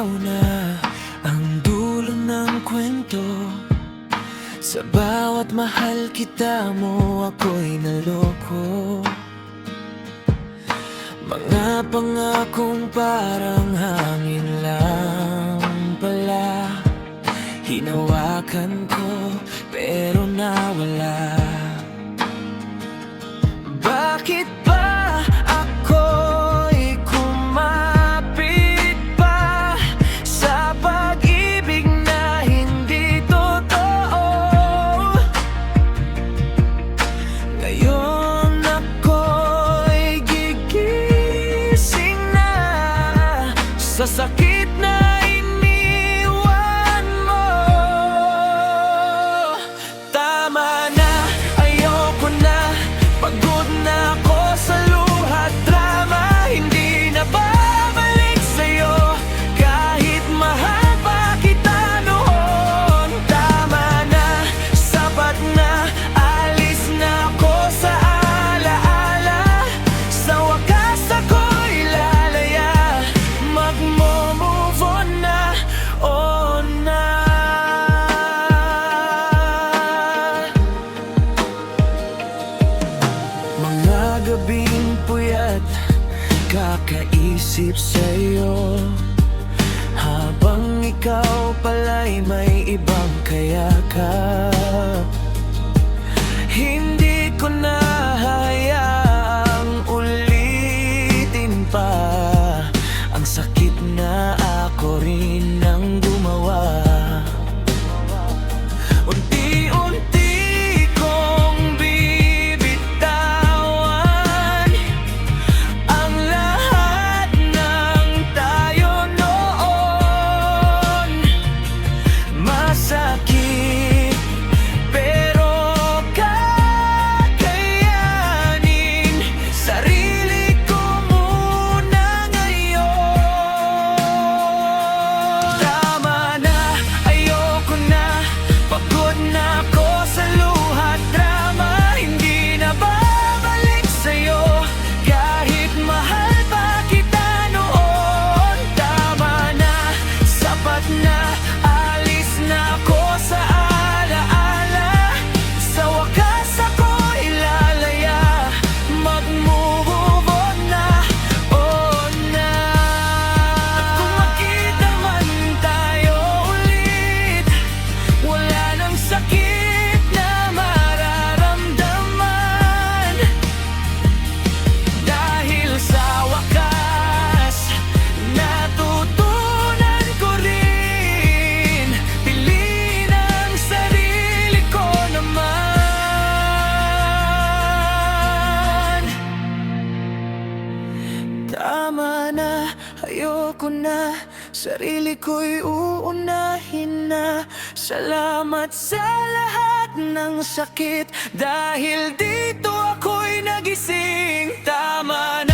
ikaw na ang dulo ng kwento. Sa bawat mahal kita mo, ako'y naloko. Mga pangakong parang hangin lang pala, hinawakan ko pero nawala. Bakit ba ako'y kumapit pa sa pag-ibig na hindi totoo? Ngayon ako'y gigising na sa sakit na iniwan mo. Tama na, ayoko na, pagod na ako sa luha at drama. Hindi na babalik sa'yo kahit mahal pa kita noon. Tama na, sapat na, alis na ako sa alaala. Sa wakas ako'y lalaya, magmo-move on na, oh na. Mga gabing puyat, kakaisip sa'yo, habang ikaw pala'y may ibang kayakap. Hindi ko na hayaang ulitin pa ang sakit na ako rin ang gumawa. Unti-unti kong bibitawan ang lahat ng tayo noon. Masakit pero kakayanin, sarili ko muna ngayon. Tama na, ayoko na, pagod na ako sa luha at drama. Hindi na babalik sa'yo kahit mahal pa kita noon. Tama na, sapat na, alis na ako sa alaala. Sa wakas ako'y lalaya, mag-move on na, oh na. At kung magkita man tayo ulit, wala nang sakit na mararamdaman. Dahil sa wakas, natutunan ko rin piliin ang sarili ko naman. Tama na, ayoko na, sarili ko'y uunahin na. Salamat sa lahat ng sakit, dahil dito ako'y nagising. Tama na.